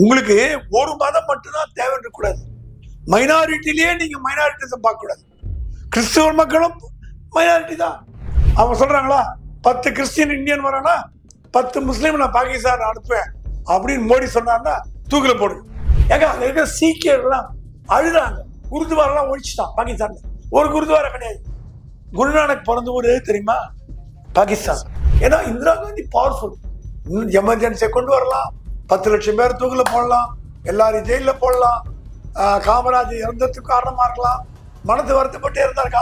உங்களுக்கு ஒரு மதம் மட்டும்தான் தேவை கூடாது. மைனாரிட்டிலேயே நீங்க மைனாரிட்டிஸை பார்க்க கூடாது. கிறிஸ்தவ மக்களும் மைனாரிட்டி தான். அவங்க சொல்றாங்களா 10 கிறிஸ்டியன் இந்தியன் வரானா 10 முஸ்லீம் நான் பாகிஸ்தான் அனுப்புவேன் அப்படின்னு மோடி சொன்னார்னா தூக்கில போடுங்க. ஏங்க அங்க இருக்கிற சீக்கியர்கள்லாம் அழுதாங்க. குருத்வாரெல்லாம் ஒழிச்சுட்டான் பாகிஸ்தான்ல. ஒரு குருத்வாரா கிடையாது. குருநானக் பிறந்த ஊர் தெரியுமா? பாகிஸ்தான். ஏன்னா இந்திரா காந்தி பவர்ஃபுல். எமர்ஜென்சியை கொண்டு வரலாம், 10 லட்சம் பேர் தூக்கில போடலாம், எல்லாரையும் ஜெயில போடலாம். காமராஜர் இறந்ததுக்கு காரணமா இருக்கலாம். மனது வருத்தப்பட்டே இருந்தார்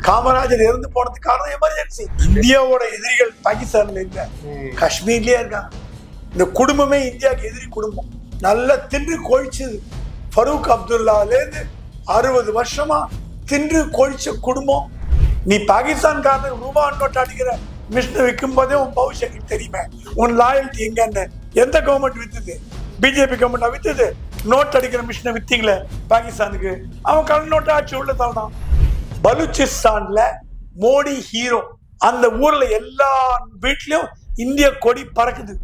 காமராஜர் இறந்து போனதுக்கு காரணம் எமர்ஜென்சி. இந்தியாவோட எதிரிகள் பாகிஸ்தான்ல இல்ல, காஷ்மீர்லயே இருக்காங்க. இந்த குடும்பமே இந்தியாவுக்கு எதிரி குடும்பம். நல்லா தின்று கொழிச்சது. ஃபரூக் அப்துல்லாலேருந்து 60 வருஷமா தின்று கொழிச்ச குடும்பம். நீ பாகிஸ்தான்காரனுக்கு ரூபா நோட்டு அடிக்கிற மிஷினை விற்கும் போதே உன் பவுஷனுக்கு தெரியுமே உன் லாயல்ட்டி எங்கன்னு. எந்த கவர்மெண்ட் வித்துது? பிஜேபி கவர்மெண்டா வித்துது? நோட் அடிக்கிற மிஷினை வித்தீங்களே பாகிஸ்தானுக்கு. அவன் கல் நோட்டை ஆட்சி உள்ள தரணும். பலுச்சிஸ்தான்ல மோடி ஹீரோ. அந்த ஊர்ல எல்லா வீட்லயும் இந்திய கொடி பறக்குது.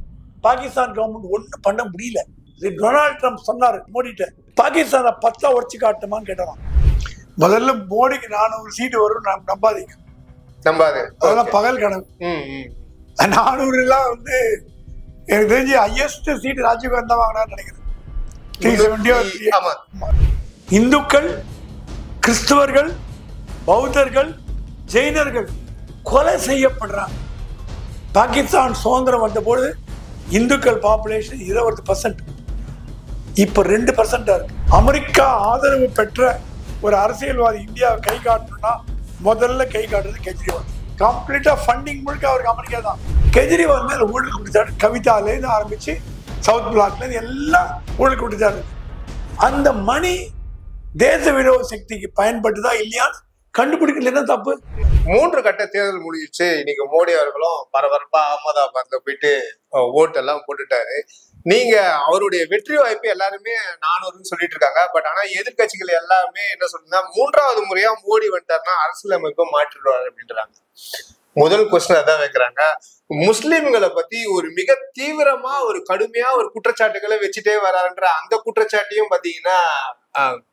பாகிஸ்தான் கவர்மெண்ட் ஒன்றும் பண்ண முடியல. டொனால்ட் ட்ரம்ப் சொன்னாரு மோடிட்ட, பாகிஸ்தானை 10 உடச்சு காட்டுமான்னு கேட்டாராம். முதல்ல மோடிக்கு 400 சீட்டு வரும் நம்பாதீங்க. அதெல்லாம் பகல் கனவு. 400 எல்லாம் வந்து எனக்கு தெரிஞ்சு ஹையஸ்ட் சீட் ராஜீவ்காந்தி தான் வாங்கினான்னு நினைக்கிறேன். 370. இந்துக்கள், கிறிஸ்தவர்கள், பௌத்தர்கள், ஜெயினர்கள் கொலை செய்யப்படுறாங்க. பாகிஸ்தான் சுதந்திரம் வந்த பொழுது இந்துக்கள் பாப்புலேஷன் 20%. இப்ப 2% இருக்கு. அமெரிக்கா ஆதரவு பெற்ற ஒரு அரசியல்வாதி இந்தியாவை கை காட்டணும்னா முதல்ல கை காட்டுறது கெஜ்ரிவால். கம்ப்ளீட்டா ஃபண்டிங் முழுக்க அவருக்கு அமெரிக்கா தான். கெஜ்ரிவால் மேல ஊழல் குடிச்சாரு. கவிதாலேருந்து ஆரம்பிச்சு சவுத் பிளாக்ல இருந்து எல்லாம் ஊழல் குடிச்சாரு. அந்த மணி தேச விரோத சக்திக்கு பயன்பட்டுதா இல்லையான்னு கண்டுபிடிக்கல. தப்பு. 3 கட்ட தேர்தல் முடிஞ்சிச்சு. இன்னைக்கு மோடி அவர்களும் பரபரப்பா அகமதாபாத்ல போயிட்டு ஓட்டு எல்லாம் போட்டுட்டாரு. நீங்க அவருடைய வெற்றி வாய்ப்பு எல்லாருமே 400 சொல்லிட்டு இருக்காங்க. பட் ஆனா எதிர்கட்சிகள் எல்லாருமே என்ன சொல்றா, 3வது முறையா மோடி வந்துட்டாருன்னா அரசியலமைப்பை மாற்றிடுவாரு அப்படின்றாங்க. முதல் கொஸ்டின் அதான் வைக்கிறாங்க. முஸ்லிம்களை பத்தி ஒரு மிக தீவிரமா ஒரு கடுமையா ஒரு குற்றச்சாட்டுகளை வச்சுட்டே வராருன்ற அந்த குற்றச்சாட்டையும் பாத்தீங்கன்னா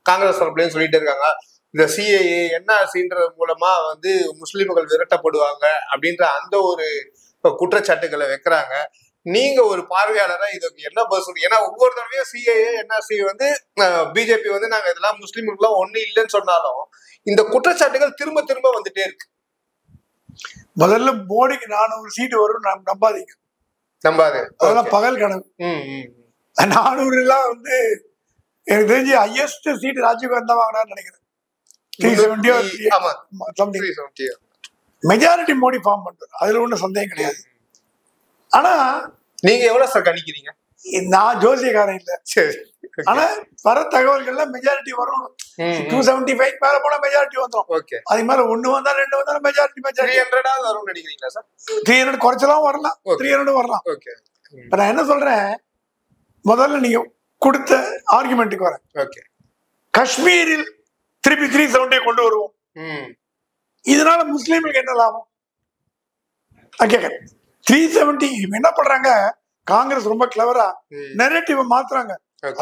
காங்கிரஸ் தரப்புலயும் சொல்லிட்டு இருக்காங்க. இந்த சிஏஏ என்ஆர்சின்றது மூலமா வந்து முஸ்லிம்கள் விரட்டப்படுவாங்க அப்படின்ற அந்த ஒரு குற்றச்சாட்டுகளை வைக்கிறாங்க. நீங்க ஒரு பார்வையாளரா இதுக்கு என்ன பதில்? ஏன்னா ஒவ்வொரு தடவையும் சிஏஏ என்ஆர்சி வந்து பிஜேபி வந்து நாங்க இதெல்லாம் முஸ்லிம்களுக்குலாம் ஒண்ணு இல்லைன்னு சொன்னாலும் இந்த குற்றச்சாட்டுகள் திரும்ப திரும்ப வந்துட்டே இருக்கு. முதல்ல மோடிக்கு 400 சீட்டு வரும் நம்பாதீங்க. அதெல்லாம் பகல் கனவு. 400 எல்லாம் வந்து எனக்கு தெரிஞ்சு ஹையஸ்ட் சீட் ராஜீவ்காந்தி தான் வாங்கினான்னு நினைக்கிறேன். 370. மெஜாரிட்டி மோடி ஃபார்ம் பண்றாரு. அதுல ஒன்றும் சந்தேகம் கிடையாது. ஆனா நீங்க எவ்வளவு சார் கணிக்கிறீங்க? நான் ஜோசியக்காரன் இல்ல. சரி. ஆனா வர தகவல்கள்ல மெஜாரிட்டி வரும். 275 மேல போனா மெஜாரிட்டி வந்துடும். அது மேல 1 வந்தா 2 வந்தா மெஜாரிட்டி 300 வரும் நினைக்கிறீங்களா சார்? 300 குறைச்சலாம் வரலாம், 300 வரலாம். இப்ப நான் என்ன சொல்றேன், முதல்ல நீங்க கொடுத்த ஆர்குமெண்ட்டுக்கு வரேன். காஷ்மீரில் திருப்பி 370 கொண்டு வருவோம். இதனால முஸ்லீம்களுக்கு என்ன லாபம்? 370 என்ன பண்றாங்க? காங்கிரஸ் ரொம்ப கிளவரா நெரேட்டிவ் மாத்துறாங்க.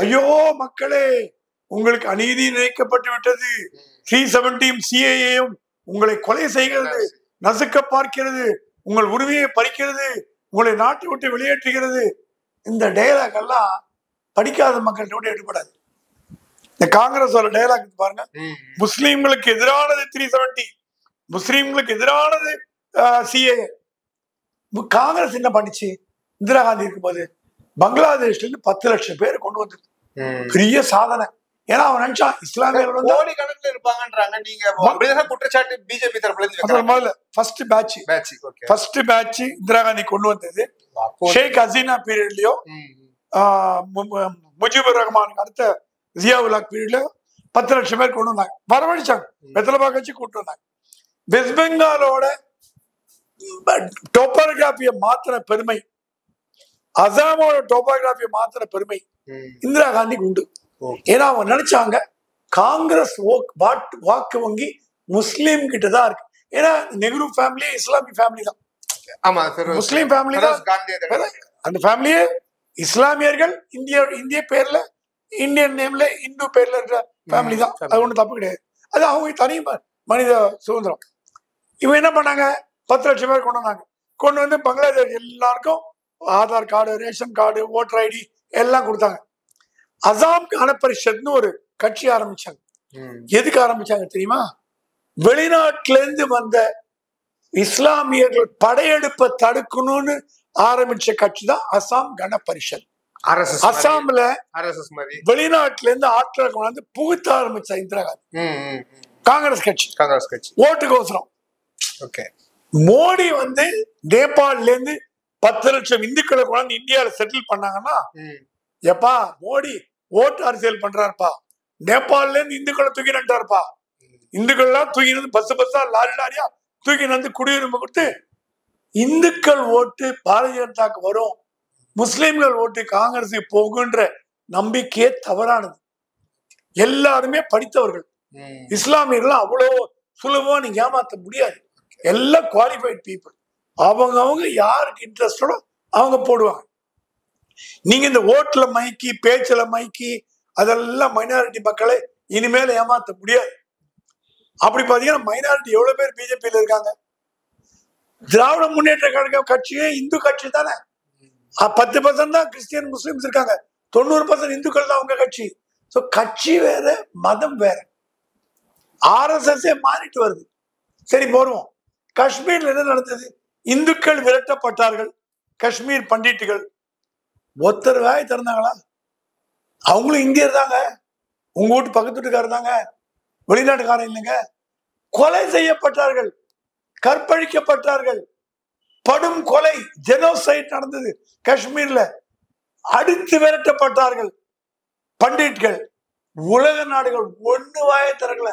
ஐயோ மக்களே, உங்களுக்கு அநீதி இழைக்கப்பட்டு விட்டது. 370 சிஏஏயும் உங்களை கொலை செய்கிறது, நசுக்க பார்க்கிறது, உங்கள் உரிமையை பறிக்கிறது, உங்களை நாட்டை விட்டு வெளியேற்றுகிறது. இந்த டயலாக் எல்லாம் படிக்காத மக்கள்கிட்ட விட எடுபடாது. இந்த காங்கிரஸோட டயலாக் பாருங்க. முஸ்லீம்களுக்கு எதிரானது 370, முஸ்லீம்களுக்கு எதிரானது சிஏஏ. காங்கிரஸ் என்ன பண்ணிச்சு? இந்திரா காந்தி இருக்கும்போது பங்களாதேஷ்ல இருந்து 10 லட்சம் பேர் கொண்டு வந்தது பெரிய சாதனை. ஏன்னா அவன் நினைச்சா இஸ்லாமியர்கள் கோடி கணக்குல இருப்பாங்கன்றாங்க. நீங்க குற்றச்சாட்டு பிஜேபி தரப்புல இருந்து ஃபர்ஸ்ட் பேட்ச் இந்திரா காந்தி கொண்டு வந்தது. ஷேக் ஹசீனா பீரியட்லயோ முஜிபுர் ரஹ்மானுக்கு அடுத்த ஜியாவுல் ஹக் பீரியட்ல 10 லட்சம் பேர் கொண்டு வந்தாங்க. வரவழைச்சாங்க. வெத்தலை வச்சு கூட்டு வந்தாங்க. வெஸ்ட் பெங்காலோட டோபோகிராபியை மாத்திர பெருமை, அசாமோட டோபோகிராபியை மாத்திர பெருமை இந்திரா காந்திக்கு உண்டு. ஏன்னா அவங்க நினைச்சாங்க காங்கிரஸ் வாக்கு வங்கி முஸ்லீம் கிட்ட தான் இருக்கு. ஏன்னா நெஹ்ரு ஃபேமிலி இஸ்லாமிக் ஃபேமிலி தான். ஆமா, முஸ்லீம் ஃபேமிலி தான். அந்த ஃபேமிலியே இஸ்லாமியர்கள் இந்திய பேர்ல, இந்தியன் நேம்ல, இந்து பேர்ல இருக்கிற ஃபேமிலி தான். அது ஒன்றும் தப்பு கிடையாது. அது அவங்க தனி மனித சுதந்திரம். இவங்க என்ன பண்ணாங்க, 10 லட்சம் பேர் கொண்டு வந்தாங்க. கொண்டு வந்து பங்களாதேஷ் எல்லாருக்கும் Aadhaar card, ration card, voter ID எல்லாம் கொடுத்தாங்க. அசாம் கணபரிஷத்னு ஒரு கட்சி ஆரம்பிச்சாங்க. எதுக்கு ஆரம்பிச்சாங்க தெரியுமா? வெளிநாட்டில இருந்து வந்த இஸ்லாமியர்கள் படையெடுப்பை தடுக்கணும்னு ஆரம்பிச்ச கட்சி தான் அசாம் கணபரிஷத். அசாம்ல வெளிநாட்டுல இருந்து ஆட்களை கொண்டாந்து புகுத்த ஆரம்பிச்சா இந்திரா காந்தி. காங்கிரஸ் கட்சி ஓட்டுக்கோசரம். மோடி வந்து நேபாள்ல இருந்து 10 லட்சம் இந்துக்களை கொண்டாந்து இந்தியாவில செட்டில் பண்ணாங்கன்னா, எப்பா மோடி ஓட்டு அரசியல் பண்றாருப்பா, நேபாள்ல இருந்து இந்துக்களை தூக்கி நட்டாருப்பா, இந்துக்கள் எல்லாம் தூக்கி வந்து பஸ்ஸா லாரி லாரியா தூக்கி வந்து குடியுரிமை கொடுத்து இந்துக்கள் ஓட்டு பாரதிய ஜனதாக்கு வரும், முஸ்லிம்கள் ஓட்டு காங்கிரஸுக்கு போகுன்ற நம்பிக்கையே தவறானது. எல்லாருமே படித்தவர்கள். இஸ்லாமியர்கள் அவ்வளவு சுலபமா நீங்க ஏமாத்த முடியாது. எல்லாம் குவாலிஃபைட் பீப்புள். அவங்க யாருக்கு இன்ட்ரெஸ்டோ அவங்க போடுவாங்க. நீங்க இந்த ஓட்டுல மைக்கி, பேச்சுல மைக்கி, அதெல்லாம் மைனாரிட்டி மக்களை இனிமேல ஏமாத்த முடியாது. அப்படி பாத்தீங்கன்னா மைனாரிட்டி எவ்வளவு பேர் பிஜேபியில இருக்காங்க? திராவிட முன்னேற்ற கழக கட்சியே இந்து கட்சி தானே. 10% தான் கிறிஸ்டியன் முஸ்லிம்ஸ் இருக்காங்க, 90% இந்துக்கள் தான் அவங்க கட்சி. கட்சி வேற, மதம் வேற. RSS மாறிட்டு வருது. சரி போடுவோம். காஷ்மீர்ல என்ன நடந்தது? இந்துக்கள் விரட்டப்பட்டார்கள். காஷ்மீர் பண்டிட்டுகள் ஒருத்தர் வாய் திறந்தாங்களா? அவங்களும் இந்தியர் தாங்க, உங்க வீட்டு பக்கத்து வீட்டுக்காரர் தாங்க, வெளிநாட்டுக்காரன் இல்லைங்க. கொலை செய்யப்பட்டார்கள், கற்பழிக்கப்பட்டார்கள், படும் கொலை, ஜெனோசைட் நடந்தது காஷ்மீர்ல. அடித்து விரட்டப்பட்டார்கள் பண்டிட்கள். உலக நாடுகள் ஒண்ணு வாய திறக்கல.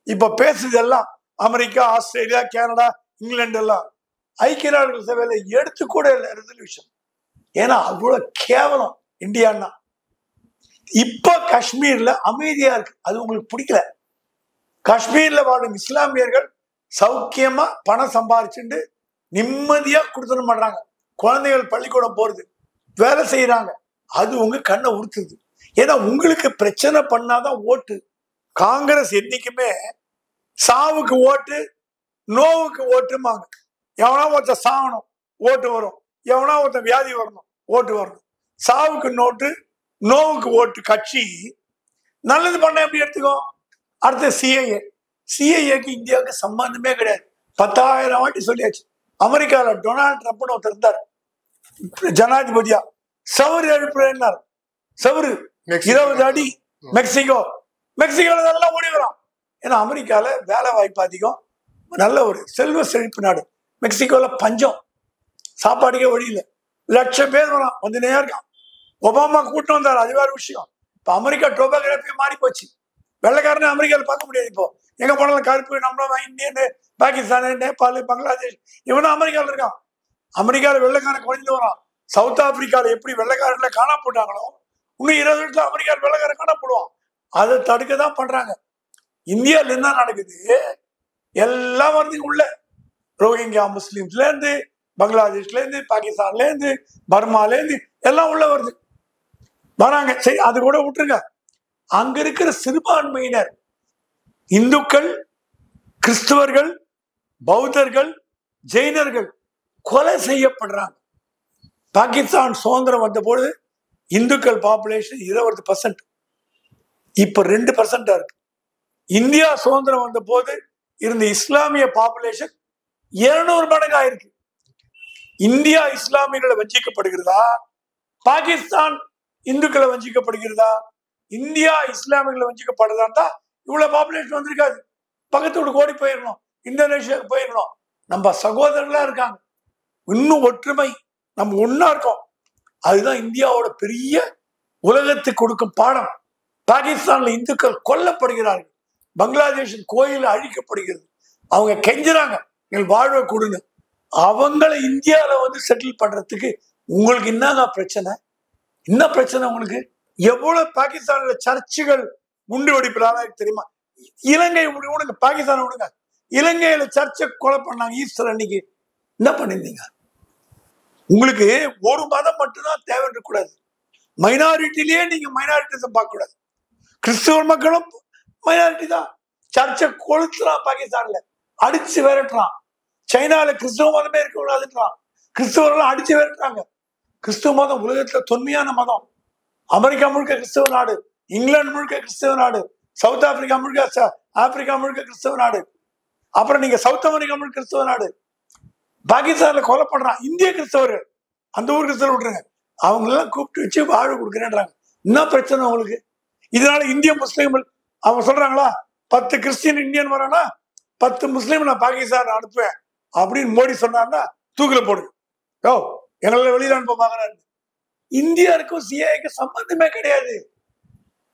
இப்ப பேசுது எல்லாம் அமெரிக்கா, ஆஸ்திரேலியா, கனடா, இங்கிலாந்து எல்லாம். ஐக்கிய நாடுகள் சபையில எடுத்து கூட இல்லை ரெசல்யூஷன். ஏன்னா அவ்வளவு கேவலம் இந்தியான்னா. இப்ப காஷ்மீர்ல அமைதியா இருக்கு. அது உங்களுக்கு பிடிக்கல. காஷ்மீர்ல வாழும் இஸ்லாமியர்கள் சௌக்கியமா பணம் சம்பாதிச்சுட்டு நிம்மதியா கொடுத்துட மாட்டாங்க. குழந்தைகள் பள்ளிக்கூடம் போறது, வேலை செய்யறாங்க. அது உங்க கண்ணை உறுத்துது. ஏன்னா உங்களுக்கு பிரச்சனை பண்ணாதான் ஓட்டு. காங்கிரஸ் என்னைக்குமே சாவுக்கு ஓட்டு, நோவுக்கு ஓட்டுமாங்க. எவனா ஒருத்தர் சாகணும் ஓட்டு வரும், எவனா ஒருத்தர் வியாதி வரணும் ஓட்டு வரணும். சாவுக்கு நோட்டு, நோவுக்கு ஓட்டு. கட்சி நல்லது பண்ண எப்படி எடுத்துக்கோ. அடுத்து சிஏஏக்கு இந்தியாவுக்கு சம்பந்தமே கிடையாது. 10,000 வாட்டி சொல்லியாச்சு. அமெரிக்கால டொனால்ட் ட்ரம்ப்னு ஒருத்தர் இருந்தார் ஜனாதிபதியா. சவுறு எழுப்புறார். சவுறு 20 அடி. மெக்சிகோல நல்லா ஓடி வரும். ஏன்னா அமெரிக்கால வேலை வாய்ப்பு அதிகம், நல்ல ஒரு செல்வ செழிப்பு நாடு. மெக்சிகோல பஞ்சம், சாப்பாடுக்கே வழி இல்லை. 1,00,000 பேர் வரான், வந்து நேரம். ஒபாமா கூட்டம் வந்தார், அது வேற விஷயம். இப்ப அமெரிக்கா டோபோகிராஃபி மாறி போச்சு. வெள்ளைக்காரனே அமெரிக்கால பார்க்க முடியாது. இப்போ எங்க போனாலும் கருப்பு, நம்மள இந்தியன், பாகிஸ்தான், நேபாள், பங்களாதேஷ், இவனும் அமெரிக்கால இருக்கான். அமெரிக்கால வெள்ளைக்காரன் குறைஞ்சு வரான். சவுத் ஆப்பிரிக்கால எப்படி வெள்ளைக்காரன்ல காணா போட்டாங்களோ, இன்னும் 20 வருஷத்துல அமெரிக்கால வெள்ளைக்காரன் காணா போடுவான். அதை தடுக்க தான் பண்றாங்க. இந்தியால என்ன நடக்குது? எல்லாம் வருது உள்ள. ரோஹிங்கியா முஸ்லிம்ஸ்ல இருந்து, பங்களாதேஷ்ல இருந்து, பாகிஸ்தான்ல இருந்து, பர்மால இருந்து எல்லாம் உள்ள வருது வராங்க. சரி, அது கூட விட்டுருங்க. அங்க இருக்கிற சிறுபான்மையினர் இந்துக்கள், கிறிஸ்தவர்கள், பௌத்தர்கள், ஜெயினர்கள் கொலை செய்யப்படுறாங்க. பாகிஸ்தான் சுதந்திரம் வந்த பொழுது இந்துக்கள் பாப்புலேஷன் 20%, இப்ப 2% இருக்கு. இந்தியா சுதந்திரம் வந்த போது இருந்த இஸ்லாமிய பாப்புலேஷன் 200 மடங்கு ஆயிருக்கு. இந்தியா இஸ்லாமியர்களை வஞ்சிக்கப்படுகிறதா, பாகிஸ்தான் இந்துக்களை வஞ்சிக்கப்படுகிறதா? இந்தியா இஸ்லாமியர்களை வஞ்சிக்கப்படுறதா இவ்வளவு பாப்புலேஷன் வந்திருக்காது. பக்கத்து வீட்டு ஓடி போயிடணும், இந்தோனேஷியாவுக்கு போயிடணும். நம்ம சகோதரர்களா இருக்காங்க. இன்னும் ஒற்றுமை, நம்ம ஒன்னா இருக்கோம். அதுதான் இந்தியாவோட பெரிய உலகத்துக்கு கொடுக்கும் பாடம். பாகிஸ்தான்ல இந்துக்கள் கொல்லப்படுகிறார்கள், பங்களாதேஷின் கோயில் அழிக்கப்படுகிறது. அவங்க கெஞ்சுறாங்க, எங்கள் வாழ்வை கொடுங்க. அவங்களை இந்தியாவில வந்து செட்டில் பண்றதுக்கு உங்களுக்கு என்னங்க பிரச்சனை? என்ன பிரச்சனை உங்களுக்கு? எவ்வளவு பாகிஸ்தான்ல சர்ச்சுகள் குண்டு வெடிப்பிலான தெரியுமா? இலங்கை விடுங்க, பாகிஸ்தான் விடுங்க. இலங்கையில சர்ச்சை கொலை பண்ணாங்க ஈஸ்டர் அன்னைக்கு. என்ன பண்ணிருந்தீங்க? உங்களுக்கு ஒரு மதம் மட்டும்தான் தேவைன்னு இருக்கக்கூடாது. மைனாரிட்டிலேயே நீங்க மைனாரிட்டிஸை பார்க்க கூடாது. கிறிஸ்தவ மக்களும் மைனாரிட்டி தான். சர்ச்சை கொளுத்துறான், பாகிஸ்தான்ல அடிச்சு விரட்டுறான். சைனால கிறிஸ்தவ மதமே இருக்கக்கூடாதுன்றான். கிறிஸ்தவர்கள் அடிச்சு விரட்டுறாங்க. கிறிஸ்தவ மதம் உலகத்துல தொன்மையான மதம். அமெரிக்கா முழுக்க கிறிஸ்தவ நாடு, இங்கிலாந்து முழுக்க கிறிஸ்தவ நாடு, சவுத் ஆப்பிரிக்கா முழுக்க, ஆப்பிரிக்கா முழுக்க கிறிஸ்தவ நாடு, அப்புறம் நீங்க சவுத் அமெரிக்கா முழுக்க கிறிஸ்தவ நாடு. பாகிஸ்தான்ல கொலை பண்றான் இந்திய கிறிஸ்தவர்கள். அந்த ஊர் கிறிஸ்தவர் விட்டுருங்க, அவங்க எல்லாம் கூப்பிட்டு வச்சு வாழ்வு கொடுக்குறேன்றாங்க. என்ன பிரச்சனை உங்களுக்கு? இதனால இந்திய முஸ்லீம்கள் அவங்க சொல்றாங்களா, 10 கிறிஸ்டியன் இந்தியன் வரானா 10 முஸ்லீம் நான் பாகிஸ்தான் அனுப்புவேன் அப்படின்னு மோடி சொன்னார்னா தூக்கில போடுங்க. ஓ, எங்களை வெளியில அனுப்ப பாக்குறாரு. இந்தியாவுக்கும் சிஏக்கு சம்பந்தமே கிடையாது.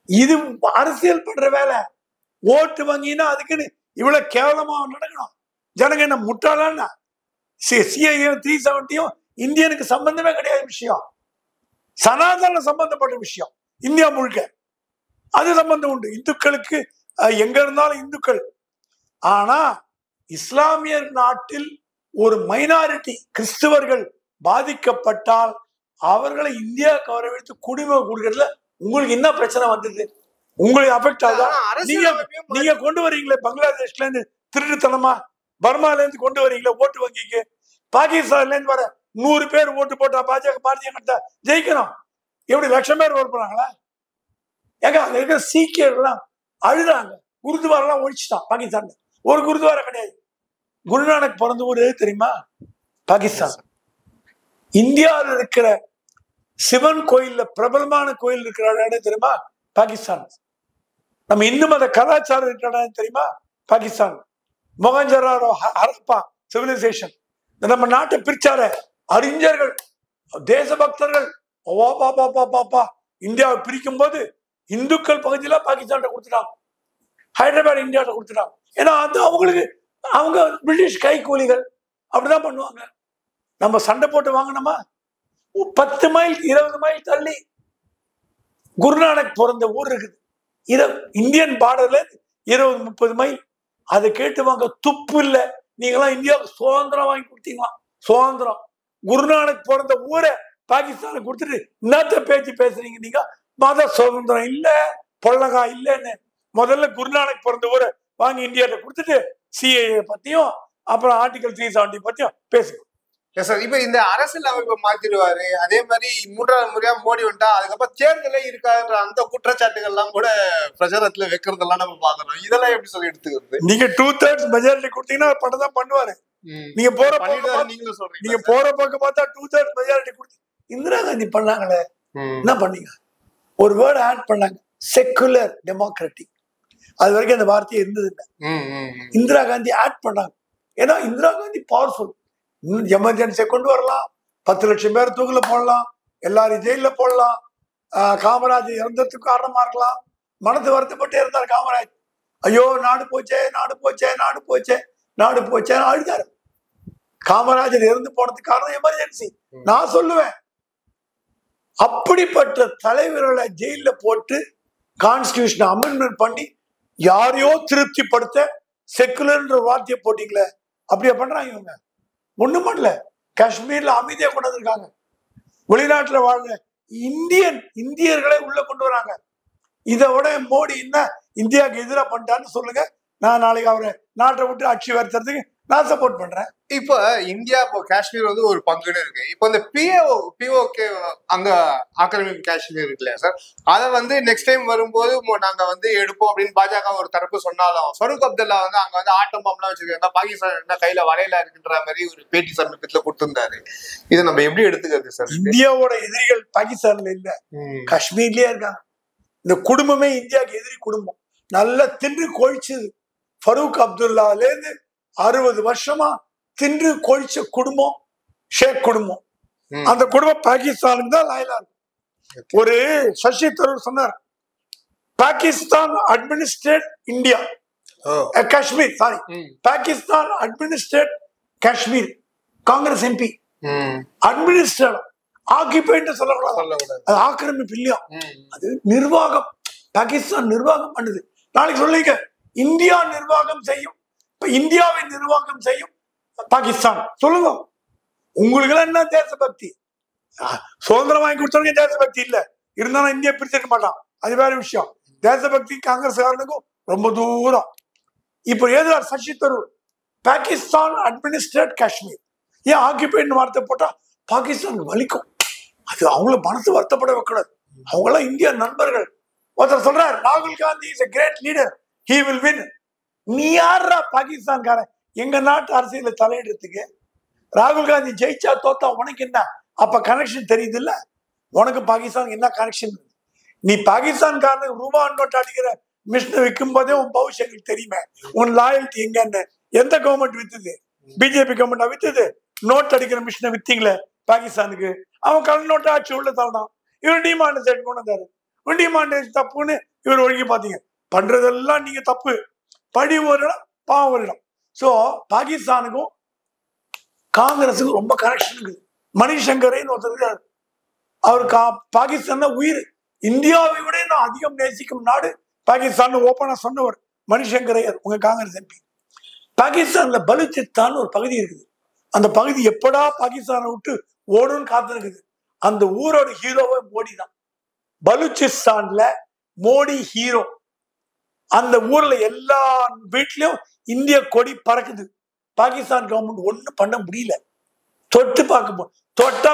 இது அரசியல் பண்ற வேலை. ஓட்டு வங்கினா அதுக்குன்னு இவ்வளவு கேவலமா நடக்கணும். ஜனங்க என்ன முட்டாளான்னா? சிஐயும் 370 இந்தியனுக்கு சம்பந்தமே கிடையாது விஷயம். சனாதன சம்பந்தப்பட்ட விஷயம். இந்தியா முழுக்க அது சம்பந்தம் உண்டு. இந்துக்களுக்கு எங்க இருந்தாலும் இந்துக்கள். ஆனா இஸ்லாமியர் நாட்டில் ஒரு மைனாரிட்டி கிறிஸ்தவர்கள் பாதிக்கப்பட்டால் அவர்களை இந்தியாவுக்கு வரவழைத்து குடிமை கொடுக்கறதுல உங்களுக்கு என்ன பிரச்சனை வந்தது? உங்களுக்கு அஃபெக்ட் ஆகுதா? நீங்க கொண்டு வரீங்களே பங்களாதேஷ்ல இருந்து திருட்டுத்தனமா, பர்மால இருந்து கொண்டு வரீங்களே ஓட்டு வங்கிக்கு. பாகிஸ்தான்ல இருந்து வர 100 பேர் ஓட்டு போட்டா பாஜக பாரதிய ஜனதா ஜெயிக்கணும். எப்படி 1,00,000 பேர் ஓட்டு போறாங்களா? ஏங்க அங்க இருக்கிற சீக்கியர்கள்லாம் அழுதாங்க. குருத்வாரெல்லாம் ஒழிச்சுட்டான் பாகிஸ்தான். ஒரு குருத்வாரா கிடையாது. குருநானக் பிறந்த ஊரு தெரியுமா? பாகிஸ்தான். இந்தியாவில் இருக்கிற சிவன் கோயில்ல பிரபலமான கோயில் இருக்கிற இடம் தெரியுமா? பாகிஸ்தான். நம்ம இந்து மத கலாச்சாரம் இருக்கிற இடம் தெரியுமா? பாகிஸ்தான். மொகஞ்சதாரோ, ஹரப்பா சிவிலைசேஷன். நம்ம நாட்டை பிரிச்சார அறிஞர்கள், தேசபக்தர்கள் இந்தியாவை பிரிக்கும் போது இந்துக்கள் பகுதியில பாகிஸ்தான் கொடுத்துட்டாங்க, ஹைதராபாத் இந்தியாவிட்ட கொடுத்துட்டாங்க. ஏன்னா அது அவங்களுக்கு அவங்க பிரிட்டிஷ் கைக்கூலிகள் அப்படிதான் பண்ணுவாங்க. நம்ம சண்டை போட்டு வாங்கினோமா? 10 மைல் 20 மைல் தள்ளி குருநானக் பிறந்த ஊர் இருக்குது. இந்தியன் பார்டர்ல 20-30 மைல். அதை கேட்டு வாங்க துப்பு இல்லை. நீங்களாம் இந்தியாவுக்கு சுதந்திரம் வாங்கி கொடுத்தீங்களா? சுதந்திரம். குருநானக் பிறந்த ஊரை பாகிஸ்தானுக்கு கொடுத்துட்டு என்னத்த பேச்சு பேசுறீங்க நீங்க? மத சுதந்திரம் இல்ல, பொல்லகா இல்லைன்னு. முதல்ல குருநானக் பிறந்த ஊரை வாங்கி இந்தியாவில கொடுத்துட்டு சிஏஏ பத்தியும் அப்புறம் ஆர்டிகல் 370 பத்தியும் பேசுங்க. இப்ப இந்த அரசியல் அமைப்பை மாத்திடுவாரு. அதே மாதிரி 3வது முறையா மோடி வந்துட்டா அதுக்கப்புறம் தேர்தலே இருக்காதுன்ற அந்த குற்றச்சாட்டுகள் எல்லாம் கூட பிரச்சாரத்துல வைக்கிறதெல்லாம் நம்ம பாக்கணும். இதெல்லாம் எப்படி சொல்லி எடுத்துக்கிறது? நீங்க 2/3 மெஜாரிட்டி கொடுத்தீங்கன்னா படம் பண்ணுவாரு. நீங்க போற பக்கம் பார்த்தா 2/3 மெஜாரிட்டி கொடுத்து இந்திரா காந்தி பண்ணாங்களே, என்ன பண்ணீங்க? ஒரு வேர்டு ஆட் பண்ணாங்க, செக்குலர் டெமோக்ராட்டிக். அது வரைக்கும் அந்த வார்த்தையே இருந்தது இல்லை. இந்திரா காந்தி ஆட் பண்ணாங்க. ஏன்னா இந்திரா காந்தி பவர்ஃபுல். எமர்ஜென்சியை கொண்டு வரலாம், 10 லட்சம் பேர் தூக்கில போடலாம், எல்லாரும் ஜெயில போடலாம். காமராஜ் இறந்ததுக்கு காரணமா இருக்கலாம். மனது வருத்தப்பட்டே இருந்தார் காமராஜ். ஐயோ நாடு போச்சே, நாடு போச்சே, நாடு போச்சே, நாடு போச்சேன்னு அழுதாரு. காமராஜர் இறந்து போனதுக்கு காரணம் எமர்ஜென்சி. நான் சொல்லுவேன், அப்படிப்பட்ட தலைவர்களை ஜெயில போட்டு கான்ஸ்டிடியூஷன் அமெண்ட்மெண்ட் பண்ணி யாரையோ திருப்திப்படுத்த செக்குலர்ன்ற வார்த்தையை போட்டீங்களே, அப்படியே பண்றாங்க இவங்க. ஒண்ணும் பண்ணல. காஷ்மீர்ல அமைதியா கொண்டு வந்திருக்காங்க. வெளிநாட்டுல வாழ்ற இந்தியர்களை உள்ள கொண்டு வராங்க. இதை விட மோடி என்ன இந்தியாவுக்கு எதிராக பண்ணிட்டான்னு சொல்லுங்க. நான் நாளைக்கு அவரை நாட்டை விட்டு ஆட்சி வருத்துறதுக்கு நான் சப்போர்ட் பண்றேன். இப்ப இந்தியா இப்போ காஷ்மீர் வந்து ஒரு பங்குன்னு இருக்கு. இப்போ இந்த பிஓகே அங்க ஆக்கிரமிப்பு காஷ்மீர் இருக்கு இல்லையா சார், அதை வந்து நெக்ஸ்ட் டைம் வரும்போது நாங்க வந்து எடுப்போம் அப்படின்னு பாஜக ஒரு தரப்பு சொன்னாலும், ஃபரூக் அப்துல்லா வந்து அங்க வந்து ஆட்டம் பாம்பெல்லாம் வச்சிருக்காங்க, பாகிஸ்தான் என்ன கையில வரையில இருக்குன்ற மாதிரி ஒரு பேட்டி சமீபத்துல கொடுத்திருந்தாரு. இதை நம்ம எப்படி எடுத்துக்கிறது சார்? இந்தியாவோட எதிரிகள் பாகிஸ்தான்ல இல்ல, காஷ்மீர்லயே இருக்காங்க. இந்த குடும்பமே இந்தியாவுக்கு எதிரி குடும்பம். நல்லா தின்று கொழிச்சது. ஃபரூக் அப்துல்லால இருந்து 60 வருஷமா தின்று கொழிச்ச குடும்பம் ஷேக் குடும்பம். அந்த குடும்பம் பாகிஸ்தானுக்கு தான் லாயலா இருக்கும். ஒரு சசி தரூர் சொன்னார், Pakistan administrate India Kashmir, sorry Pakistan administrate Kashmir. Congress MP administrate, ஆக்கிபைன்னு சொல்லக்கூடாது, அது ஆக்கிரமிப்பு இல்லையா, அது நிர்வாகம். பாகிஸ்தான் நிர்வாகம் பண்ணுது. நாளைக்கு சொல்லிக்க இந்தியா நிர்வாகம் செய்யும், இப்ப இந்தியாவை நிர்வாகம் செய்யும் பாகிஸ்தான் சொல்லுங்க. உங்களுக்கு எல்லாம் என்ன தேசபக்தி? சுதந்திரம் வாங்கி கொடுத்தவங்க தேசபக்தி இல்ல, இருந்தாலும் இந்தியா பிரிச்சிருக்க மாட்டான், அது வேற விஷயம். தேசபக்தி காங்கிரஸ்காரனுக்கும் ரொம்ப தூரம். இப்போ எழுதுறார் சசி தரூர், பாகிஸ்தான் அட்மினிஸ்ட்ரேட் காஷ்மீர். ஏன் ஆக்கிபைட் வார்த்தை போட்டா பாகிஸ்தானுக்கு வலிக்கும், அது அவங்கள மனசு வருத்தப்பட வைக்கூடாது. அவங்களாம் இந்தியா நண்பர்கள். ஒருத்தர் சொல்றார் ராகுல் Gandhi is a great leader, he will win. நீ யாரா பாகிஸ்தான்காரன் எங்க நாட்டு அரசியல தலையிடுறதுக்கு? ராகுல் காந்தி ஜெயிச்சா தோத்தா உனக்கு என்ன? அப்ப கனெக்ஷன் தெரியுது இல்ல, உனக்கு பாகிஸ்தான் என்ன கனெக்ஷன்? நீ பாகிஸ்தான்காரனுக்கு ரூபா நோட்டு அடிக்கிற மிஷினை விற்கும் போதே உன் பவிஷ்யங்களுக்கு தெரியுமே உன் லாயல்ட்டி எங்கன்னு. எந்த கவர்மெண்ட் வித்துது? பிஜேபி கவர்மெண்டா வித்துது? நோட் அடிக்கிற மிஷினை வித்தீங்களே பாகிஸ்தானுக்கு, அவன் கல் நோட்டை ஆட்சி உள்ள தரணும். இவர் டிமாண்டேஷன் கொண்டு வந்தாரு, டிமாண்டேஷன் தப்புன்னு இவர் ஒழுங்கி பாத்தீங்க. பண்றதெல்லாம் நீங்க தப்பு, படி ஒரு இடம் பாவம் ஒரு இடம். சோ பாகிஸ்தானுக்கும் காங்கிரஸுக்கும் ரொம்ப கனெக்ஷன் இருக்குது. மணிசங்கரன் ஒருத்தர், அவர் பாகிஸ்தான் உயிர், இந்தியாவை விட நான் அதிகம் நேசிக்கும் நாடு பாகிஸ்தான் ஓப்பனா சொன்னவர் மணிசங்கரையர், உங்க காங்கிரஸ் எம்பி. பாகிஸ்தான்ல பலுச்சிஸ்தான் ஒரு பகுதி இருக்குது, அந்த பகுதி எப்படா பாகிஸ்தானை விட்டு ஓடுன்னு காத்து இருக்குது. அந்த ஊரோட ஹீரோவை மோடி தான். பலுச்சிஸ்தான்ல மோடி ஹீரோ. அந்த ஊர்ல எல்லா வீட்லயும் இந்திய கொடி பறக்குது. பாகிஸ்தான் கவர்மெண்ட் ஒண்ணும் பண்ண முடியல. தொட்டு பார்க்க தொட்டா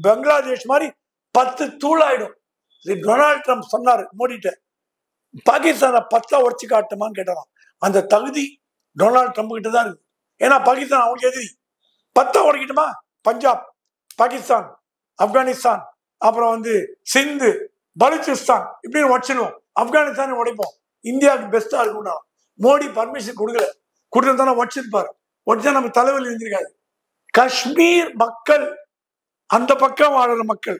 பங்களாதேஷ் மாதிரி 10 தூளாயிடும். டொனால்ட் ட்ரம்ப் சொன்னாரு மோடிட்ட, பாகிஸ்தானை 10 உடச்சு காட்டுமான்னு கேட்டாராம். அந்த தகுதி டொனால்ட் ட்ரம்ப் கிட்ட தான் இருக்கு. ஏன்னா பாகிஸ்தான் அவங்களுக்கு எதிரி. 10 உடைக்கட்டுமா? பஞ்சாப், பாகிஸ்தான், ஆப்கானிஸ்தான், அப்புறம் சிந்து, பலுச்சிஸ்தான் இப்படின்னு உடச்சிடுவோம். ஆப்கானிஸ்தான் உடைப்போம், இந்தியாவுக்கு பெஸ்டா இருக்கும்னா மோடி பர்மிஷன் கொடுக்கல. கொடுத்ததானே உடச்சிருப்பாரு. உடச்சா நம்ம தலைவலி இருந்திருக்காது. காஷ்மீர் மக்கள், அந்த பக்கம் வாழற மக்கள்,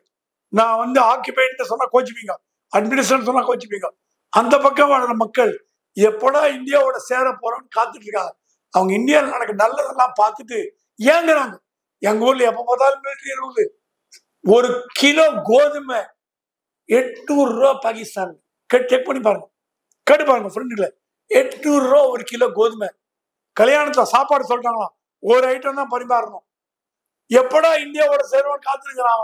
நான் ஆக்கிபைட் சொன்னா கோச்சிப்பீங்க, அட்மினிஸ்ட்ரேஷன் சொன்னா கோச்சிப்பீங்க. அந்த பக்கம் வாழற மக்கள் எப்படா இந்தியாவோட சேர போறோம்னு காத்துட்டு இருக்காங்க. அவங்க இந்தியாவில் நடக்க நல்லதெல்லாம் பார்த்துட்டு ஏங்குறாங்க. எங்க ஊர்ல எப்ப பார்த்தாலும் மிலிட்டரி ரூல். ஒரு கிலோ கோதுமை 800 ரூபா பாகிஸ்தான். செக் பண்ணி பாருங்க, கேட்டு பாருங்க ஃப்ரெண்டுல. 800 ரூபா ஒரு கிலோ கோதுமை. கல்யாணத்துல சாப்பாடு சொல்றாங்களாம், ஒரு ஐட்டம் தான் பரிமாறணும். எப்படா இந்தியாவோட சேருவான்னு காத்துருக்கிறான்.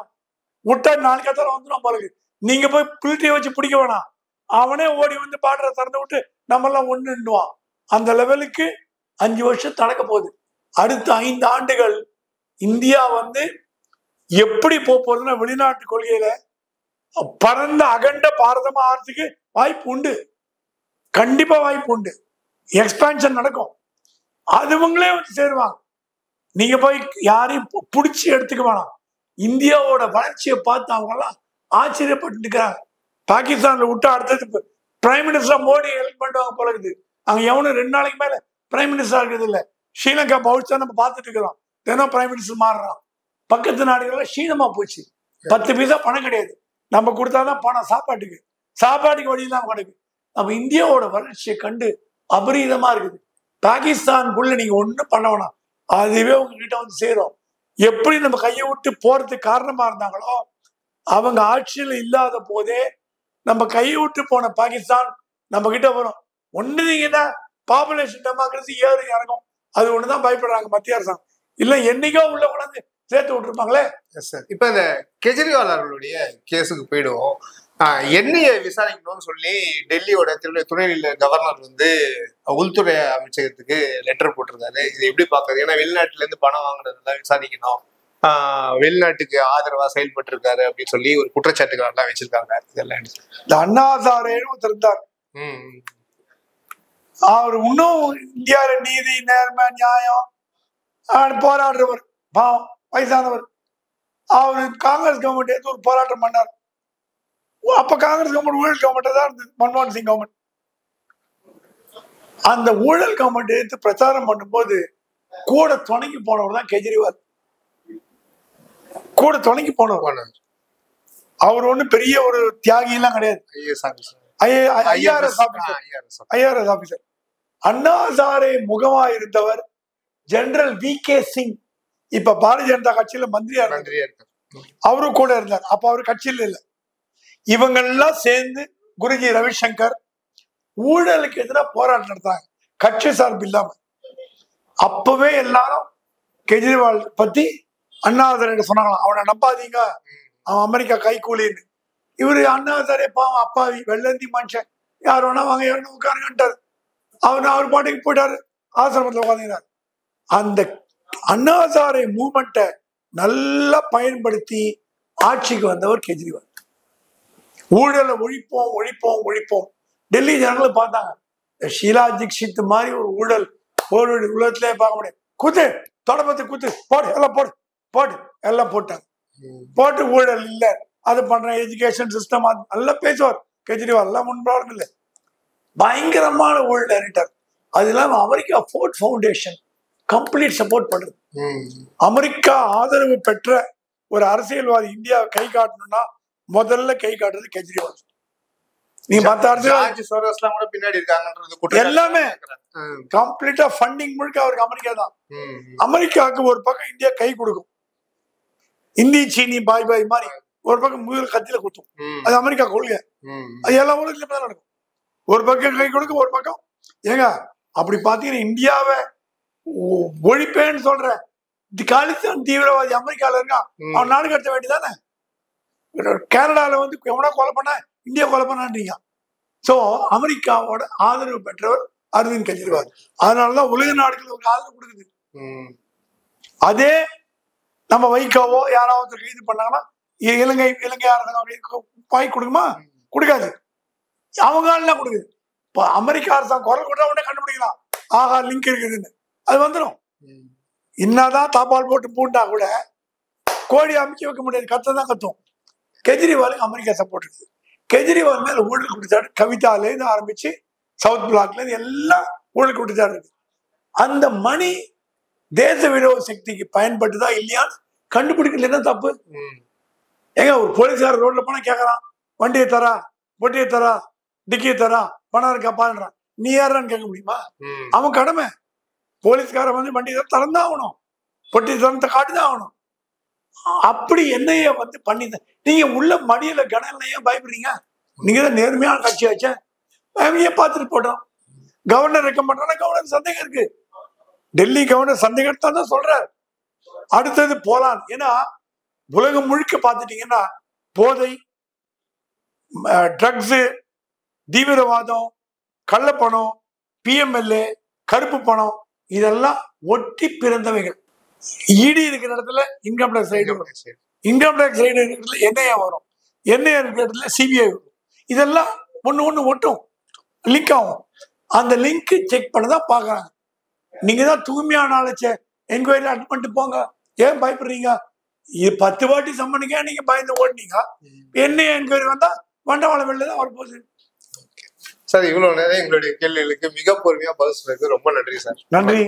விட்டா நாளைக்கு காத்தால வந்துடும் பாருங்க. நீங்க போய் பில்ட்டியை வச்சு பிடிக்க வேணாம், அவனே ஓடி பாடுற திறந்து விட்டு நம்ம எல்லாம் ஒண்ணுவான். அந்த லெவலுக்கு 5 வருஷம் நடக்க போகுது. அடுத்த 5 ஆண்டுகள் இந்தியா எப்படி போறதுன்னா வெளிநாட்டு கொள்கையில பரந்த அகண்ட பாரதமா ஆகிறதுக்கு வாய்ப்பு உண்டு, கண்டிப்பா வாய்ப்பு உண்டு. எக்ஸ்பான்ஷன் நடக்கும், அதுவங்களே சேருவாங்க. நீங்க போய் யாரையும் பிடிச்சி எடுத்துக்க வேணாம். இந்தியாவோட வளர்ச்சியை பார்த்து அவங்க எல்லாம் ஆச்சரியப்பட்டு இருக்கிறாங்க. பாகிஸ்தான்ல விட்டு அடுத்தது பிரைம் மினிஸ்டர் மோடி ஹெல்ப் பண்ணுவாங்க போல இருக்குது. அங்க எவனும் 2 நாளைக்கு மேல பிரைம் மினிஸ்டர் இருக்குது இல்ல. ஸ்ரீலங்கா பவுட்ஸா நம்ம பார்த்துட்டு இருக்கிறோம், தினம் பிரைம் மினிஸ்டர் மாறுறான். பக்கத்து நாடுகள்ல க்ஷீணமா போச்சு. 10 பைசா பணம் கிடையாது, நம்ம கொடுத்தாதான் பணம் சாப்பாட்டுக்கு வழியெல்லாம் கிடக்கு. நம்ம இந்தியாவோட வளர்ச்சியை கண்டு அபரீதமா இருக்குது. பாகிஸ்தானுக்குள்ள நீங்க ஒண்ணும் பண்ண வேணாம், அதுவே உங்ககிட்ட சேரும். எப்படி நம்ம கையை விட்டு போறதுக்கு காரணமா இருந்தாங்களோ, அவங்க ஆட்சியில் இல்லாத போதே நம்ம கையை விட்டு போன பாகிஸ்தான் நம்ம கிட்ட வரும். ஒண்ணுதீங்கன்னா பாப்புலேஷன் டெமோக்ரஸி ஏறு இறங்கும். அது ஒண்ணுதான் பயப்படுறாங்க மத்திய அரசாங்கம். இல்ல என்னைக்கோ உள்ள கொண்டாந்து சேர்த்து விட்டுருப்பாங்களே. இப்ப இந்த கெஜ்ரிவால் அவர்களுடைய கேஸுக்கு போயிடுவோம். எண்ணெயை விசாரிக்கணும்னு சொல்லி டெல்லியோட துணைநிலை கவர்னர் உள்துறை அமைச்சகத்துக்கு லெட்டர் போட்டிருக்காரு. இது எப்படி பாக்குறது? ஏன்னா வெளிநாட்டுல இருந்து பணம் வாங்குறதெல்லாம் விசாரிக்கணும், வெளிநாட்டுக்கு ஆதரவா செயல்பட்டு இருக்காரு அப்படின்னு சொல்லி ஒரு குற்றச்சாட்டுகள் எல்லாம் வச்சிருக்காங்க. இதெல்லாம் இந்த அண்ணா ஹசாரேன்னு ஒருத்தர் இருந்தார். அவர் இன்னும் இந்தியாவில நீதி நேர்மை நியாயம் போராடுறவர், பாவம் வயசானவர். அவரு காங்கிரஸ் கவர்மெண்ட் எடுத்து ஒரு போராட்டம் பண்ணார். அப்ப காங்கிரஸ் கவர்மெண்ட் ஊழல் கவர்மெண்ட் தான் இருந்தது, மன்மோகன் சிங் கவர்மெண்ட். அந்த ஊழல் கவர்மெண்ட் எடுத்து பிரச்சாரம் பண்ணும்போது கூட துணைக்கு போனவர் தான் கெஜ்ரிவால். கூட துணைக்கு போனவர். அவர் ஒண்ணு பெரிய ஒரு தியாகி எல்லாம் கிடையாது, ஐஆர்எஸ் ஆபீசர். அண்ணா ஹசாரே முகமா இருந்தவர் ஜெனரல் வி.கே. சிங். இப்ப பாரதிய ஜனதா கட்சியில மந்திரியா இருந்தார், அவரும் கூட இருந்தார். அப்ப அவரு கட்சியில் இல்லை. இவங்க எல்லாம் சேர்ந்து குருஜி ரவிசங்கர் ஊழலுக்கு எதிராக போராட்டம் நடத்தாங்க, கட்சி சார்பு இல்லாம. அப்பவே எல்லாரும் கெஜ்ரிவால் பத்தி அண்ணாதுரை சொன்னாங்களாம், அவனை நம்பாதீங்க, அவன் அமெரிக்கா கைக்கூலின்னு. இவரு அண்ணாதுரை பாவம் அப்பாவி வெள்ளந்தி மனுஷன், யார் வேணா வாங்க யார் வேணா உட்காருங்கன்ட்டாரு. அவர் பாட்டுக்கு போயிட்டாரு, ஆசிரமத்தில் உட்காந்துக்கிறார். அந்த அண்ணாதுரை மூவ்மெண்ட்டை நல்லா பயன்படுத்தி ஆட்சிக்கு வந்தவர் கெஜ்ரிவால். ஊழலை ஒழிப்போம் ஒழிப்போம் ஒழிப்போம். டெல்லி ஜனங்களும் பார்த்தாங்க, ஷீலா தீக்ஷித் மாதிரி ஒரு ஊழல் ஒரு உலகத்திலே பார்க்க முடியாது. குத்து தொடப்பத்தை குத்து போடு எல்லாம் போடு போடு எல்லாம் போட்டாங்க. போட்டு ஊழல் இல்லை அது பண்ற எஜுகேஷன் சிஸ்டம் நல்லா பேசுவார் கெஜ்ரிவால், எல்லாம் முன்பாலும் இல்லை. பயங்கரமான ஊழல் டைரக்டர். அது இல்லாம America Ford Foundation complete support பண்றது. அமெரிக்கா ஆதரவு பெற்ற ஒரு அரசியல்வாதி இந்தியாவை கை காட்டணும்னா முதல்ல கை காட்டுறது கெஜ்ரிவால். நீ மத்த அரசியல் கூட பின்னாடி இருக்காங்கன்றது எல்லாமே கம்ப்ளீட்டா ஃபண்டிங் முழுக்க அவருக்கு அமெரிக்கா தான். அமெரிக்காவுக்கு ஒரு பக்கம் இந்தியா கை கொடுக்கும், இந்தி சீனி பாய் பாய் மாதிரி ஒரு பக்கம் முதல் கத்தியில குத்தும். அது அமெரிக்கா கொள்கை, அது எல்லா உலகத்திலும் தான் நடக்கும். ஒரு பக்கம் கை கொடுக்கும், ஒரு பக்கம் ஏங்க அப்படி பாத்தீங்கன்னா இந்தியாவை ஒழிப்பேன்னு சொல்ற காலிஸ்தான் தீவிரவாதி அமெரிக்கால இருக்கான், அவன் நாடு கடத்த வேண்டியதானே. கனடால வந்து எவனா கொலை பண்ண இந்தியா கொலை பண்ணான்றீங்க. சோ அமெரிக்காவோட ஆதரவு பெற்றவர் அரவிந்த் கெஜ்ரிவால். அதனாலதான் உலக நாடுகள் ஒரு ஆதரவு கொடுக்குது. அதே நம்ம வைகோவோ யாராவது கைது பண்ணாங்கன்னா இலங்கை அரசாங்கம் வாங்கி கொடுக்குமா? கொடுக்காது. அவங்க எல்லாம் கொடுக்குது. இப்போ அமெரிக்கா அரசாங்கம் குரல் கொடுத்தா உடனே கண்டுபிடிக்கலாம், ஆஹா லிங்க் இருக்குதுன்னு, அது வந்துடும். என்னதான் தாப்பால் போட்டு பூண்டா கூட கோழி அமைக்க வைக்க முடியாது, கத்தான் கத்தும். கெஜ்ரிவாலுக்கு அமெரிக்கா சப்போர்ட் இருக்குது. கெஜ்ரிவால் மேல ஊழல் குற்றச்சாட்டு கவிதால இருந்து ஆரம்பிச்சு சவுத் பிளாக்ல இருந்து எல்லாம் ஊழல் குற்றச்சாட்டு இருக்கு. அந்த மணி தேச விரோத சக்திக்கு பயன்பட்டுதா இல்லையான்னு கண்டுபிடிக்கல தப்பு. ஏங்க ஒரு போலீஸ்கார ரோட்ல போனா கேட்கறான், வண்டியை தரா பொட்டியை தரா டிக்கியை தரா பணம் இருக்கா பாருன்றான், நீ யாரான்னு கேட்க முடியுமா? அவன் கடமை. போலீஸ்காரன் வந்து வண்டி திறந்தான் ஆகணும், பொட்டி திறந்த காட்டுதான் ஆகணும். அப்படி என்னைய வந்து பண்ணி நீங்க உள்ள மடியில கணனையா பயப்படுறீங்க? நீங்க தான் நேர்மையான கட்சி ஆச்ச, பார்த்துட்டு போட்டோம். கவர்னர் ரெக்கம் பண்றாங்க, கவர்னர் சந்தேகம் இருக்கு. டெல்லி கவர்னர் சந்தேகம் தான் சொல்றாரு. அடுத்தது போலான். ஏன்னா உலகம் முழுக்க பார்த்துட்டீங்கன்னா போதை, ட்ரக்ஸு, தீவிரவாதம், கள்ளப்பணம், பிஎம்எல்ஏ, கருப்பு பணம் இதெல்லாம் ஒட்டி பிறந்தவைகள். இடி இருக்கிற இடத்துல இன்கம் டேக்ஸ் ரைடு வரும், இன்கம் டேக்ஸ் ரைடு இருக்கிற இடத்துல என்ஐஏ வரும், என்ஐஏ இருக்கிற இடத்துல சிபிஐ வரும். இதெல்லாம் ஒண்ணு ஒட்டும், லிங்க் ஆகும். அந்த லிங்க் செக் பண்ணதான் பாக்குறாங்க. நீங்க தான் தூய்மையான ஆளச்ச என்கொயரி அட்டன் பண்ணிட்டு போங்க, ஏன் பயப்படுறீங்க? 10 வாட்டி சம்மனுக்கே நீங்க பயந்து ஓடினீங்க. என்ன என்கொயரி வந்தா வண்டவாளம் வெளில தான் வரப்போகுது. சார் இவ்வளவு நேரம் எங்களுடைய கேள்விகளுக்கு மிக பொறுமையா பதில் சொல்றதுக்கு ரொம்ப நன்றி சார். நன்றி.